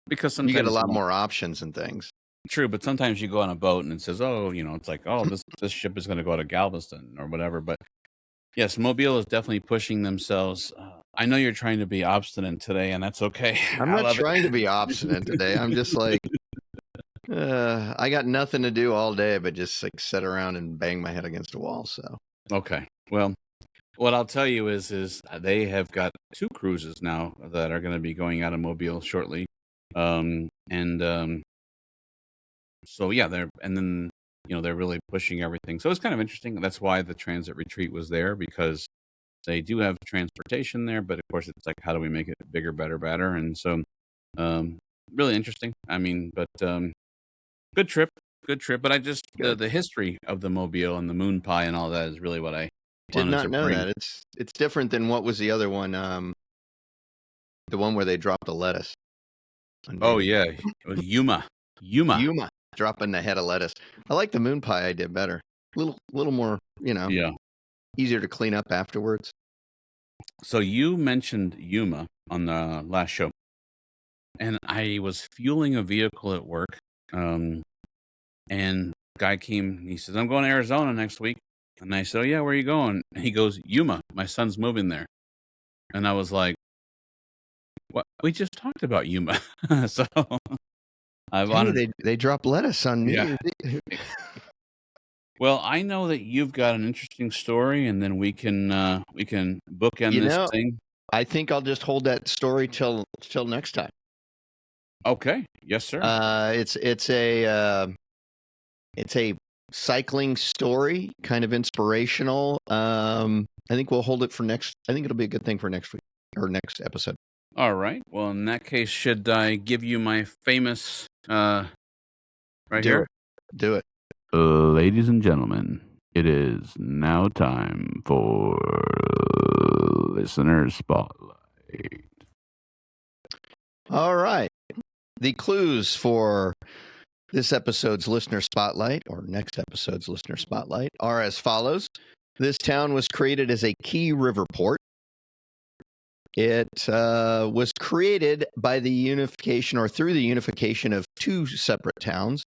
Because You get a sometimes lot more options and things. true, but sometimes you go on a boat and it says, "Oh, it's like, oh, this ship is going to go to Galveston or whatever." But yes, Mobile is definitely pushing themselves. I know you're trying to be obstinate today, and that's okay. I'm I not love trying it. to be obstinate today. I'm just like, I got nothing to do all day but just like sit around and bang my head against a wall. So Okay, well, what I'll tell you is they have got 2 cruises now that are going to be going out of Mobile shortly, and so yeah, they're really pushing everything. So it's kind of interesting. That's why the transit retreat was there, because they do have transportation there, but of course it's like, how do we make it bigger, better, better? And so, really interesting. I mean, but good trip, good trip. But I just good. the history of the Mobile and the moon pie and all that is really what I Did wanted not to know bring. that. It's different than what was the other one, the one where they dropped the lettuce on Oh baby. yeah, it was Yuma. Yuma dropping the head of lettuce. I like the moon pie idea better. Little more, Yeah. easier to clean up afterwards. So you mentioned Yuma on the last show, and I was fueling a vehicle at work, and guy came. He says, "I'm going to Arizona next week," and I said, "Oh yeah, where are you going?" And he goes, "Yuma. My son's moving there," and I was like, "What? We just talked about Yuma." So I Hey, wanted, they dropped lettuce on New yeah. Year's Eve. Well, I know that you've got an interesting story, and then we can bookend You this know, thing. I think I'll just hold that story till next time. Okay. Yes, sir. It's a cycling story, kind of inspirational. I think we'll hold it for next. I think it'll be a good thing for next week or next episode. All right. Well, in that case, should I give you my famous right Do here? it. Do it. Ladies and gentlemen, it is now time for Listener Spotlight. All right. The clues for this episode's listener spotlight or next episode's listener spotlight are as follows. This town was created as a key river port. It was created by the unification or through the unification of 2 separate towns.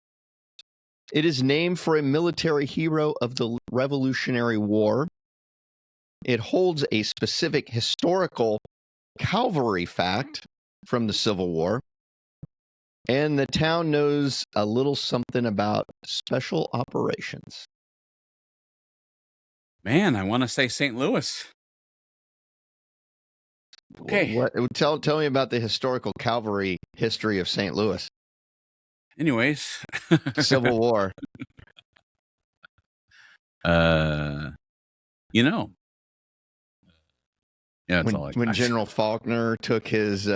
It is named for a military hero of the Revolutionary War. It holds a specific historical cavalry fact from the Civil War. And the town knows a little something about special operations. Man, I want to say St. Louis. Okay. What tell me about the historical cavalry history of St. Louis. Anyways, Civil War. you know, yeah, that's all I When got. General Faulkner took his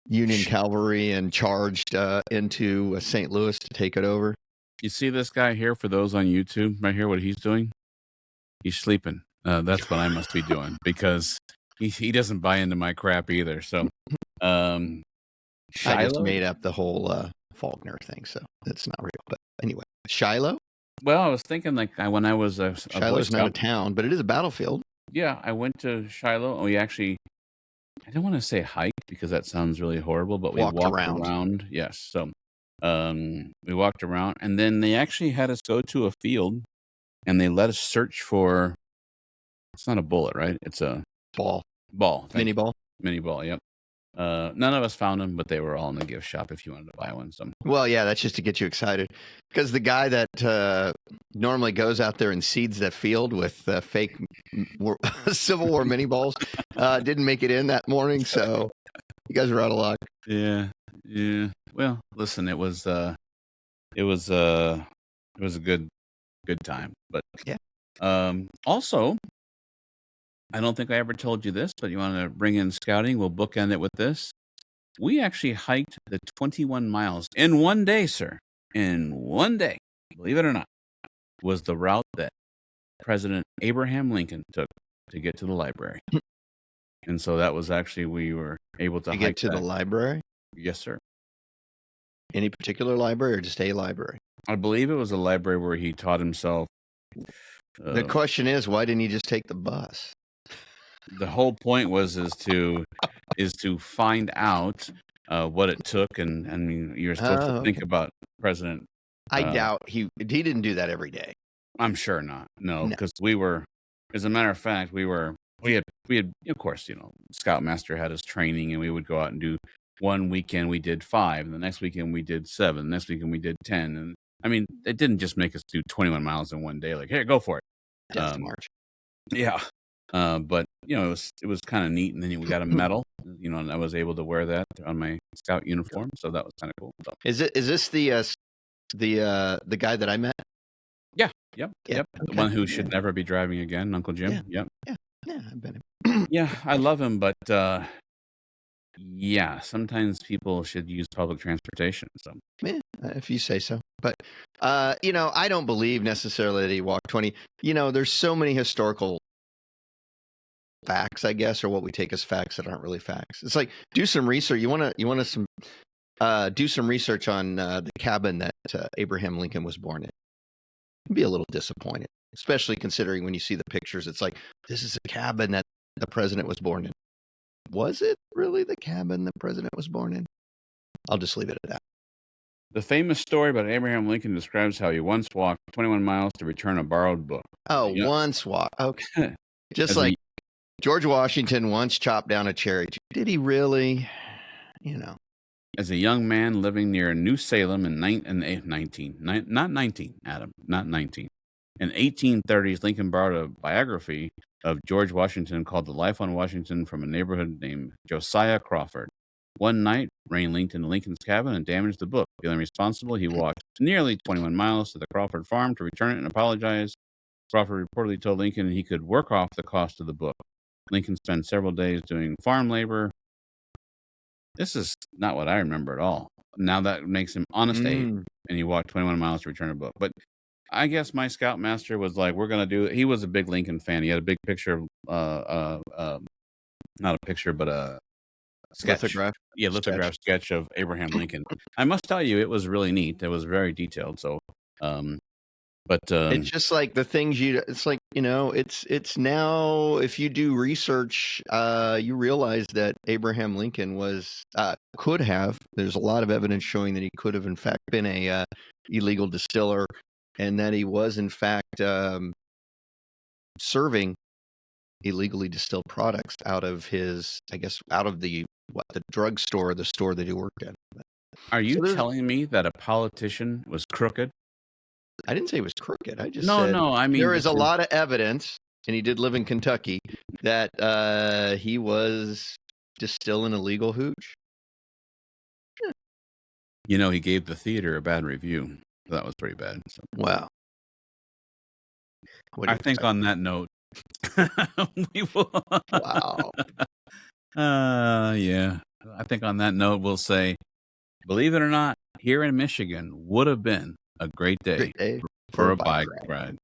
Union cavalry and charged into St. Louis to take it over. You see this guy here, for those on YouTube, right here, what he's doing? He's sleeping. That's what I must be doing, because he doesn't buy into my crap either. So, I just Shiloh? made up the whole Faulkner thing, so that's not real. But anyway, Shiloh? Well, I was thinking, like, when I was a Boy Shiloh's not a Scout. town, but it is a battlefield. Yeah, I went to Shiloh. We actually, I don't want to say hiked because that sounds really horrible, but we Walked walked around. around. Yes. So, we walked around, and then they actually had us go to a field, and they let us search for, it's not a bullet, right? It's a Ball. ball. Mini ball. Mini ball. Yep. None of us found them, but they were all in the gift shop if you wanted to buy one. So, Well, yeah, that's just to get you excited. Because the guy that normally goes out there and seeds that field with fake Civil War mini balls didn't make it in that morning, so you guys are out of luck. yeah. Well, listen, it was a good time, but Yeah. also, I don't think I ever told you this, but you want to bring in scouting? We'll bookend it with this. We actually hiked the 21 miles in one day, sir. In one day, believe it or not, was the route that President Abraham Lincoln took to get to the library. And so that was actually, we were able to To hike get to the that. library? Yes, sir. Any particular library or just a library? I believe it was a library where he taught himself. The question is, why didn't he just take the bus? The whole point was is to find out what it took, and I mean, you're supposed to think about President. I doubt he didn't do that every day. I'm sure not. No, because we were, as a matter of fact, we had, of course, Scoutmaster had his training, and we would go out and do. One weekend we did 5, and the next weekend we did 7, the next weekend we did 10, and I mean, it didn't just make us do 21 miles in one day. Like, here, go for it. Death March. Yeah. But it was kind of neat, and then we got a medal, and I was able to wear that on my scout uniform, so that was kind of cool. So. Is this the guy that I met? Yeah. Yep. Okay. The one who should never be driving again, Uncle Jim. Yeah. Yeah. I bet him. Yeah, I love him, but yeah, sometimes people should use public transportation. So, yeah, if you say so. But I don't believe necessarily that he walked 20. There's so many historical facts, I guess, or what we take as facts that aren't really facts. It's like, do some research. You want to do some research on the cabin that Abraham Lincoln was born in. You'd be a little disappointed, especially considering when you see the pictures. It's like, this is a cabin that the president was born in. Was it really the cabin the president was born in? I'll just leave it at that. The famous story about Abraham Lincoln describes how he once walked 21 miles to return a borrowed book. Oh, once walked. Okay. Just like George Washington once chopped down a cherry tree. Did he really? As a young man living near New Salem in 19, not 19, Adam, not 19. In 1830s, Lincoln borrowed a biography of George Washington called The Life on Washington from a neighborhood named Josiah Crawford. One night, rain leaked into Lincoln's cabin and damaged the book. Feeling responsible, he walked nearly 21 miles to the Crawford farm to return it and apologize. Crawford reportedly told Lincoln he could work off the cost of the book. Lincoln spent several days doing farm labor. This is not what I remember at all. Now that makes him Honest Abe, and he walked 21 miles to return a book. But I guess my scoutmaster was like, we're going to do it. He was a big Lincoln fan. He had a big picture of, not a picture, but a sketch. Lithograph? Yeah, lithograph sketch of Abraham Lincoln. I must tell you, it was really neat. It was very detailed. So, it's just like the things it's like, it's now, if you do research, you realize that Abraham Lincoln there's a lot of evidence showing that he could have in fact been a illegal distiller, and that he was in fact serving illegally distilled products out of the drugstore, the store that he worked at. Are you telling me that a politician was crooked? I didn't say he was crooked. I just said I mean, there is a lot of evidence, and he did live in Kentucky, that he was distilling illegal hooch. He gave the theater a bad review. That was pretty bad. So. Wow. I think on that note, we will. Wow. Yeah. I think on that note, we'll say, believe it or not, here in Michigan would have been a great day for a bike ride.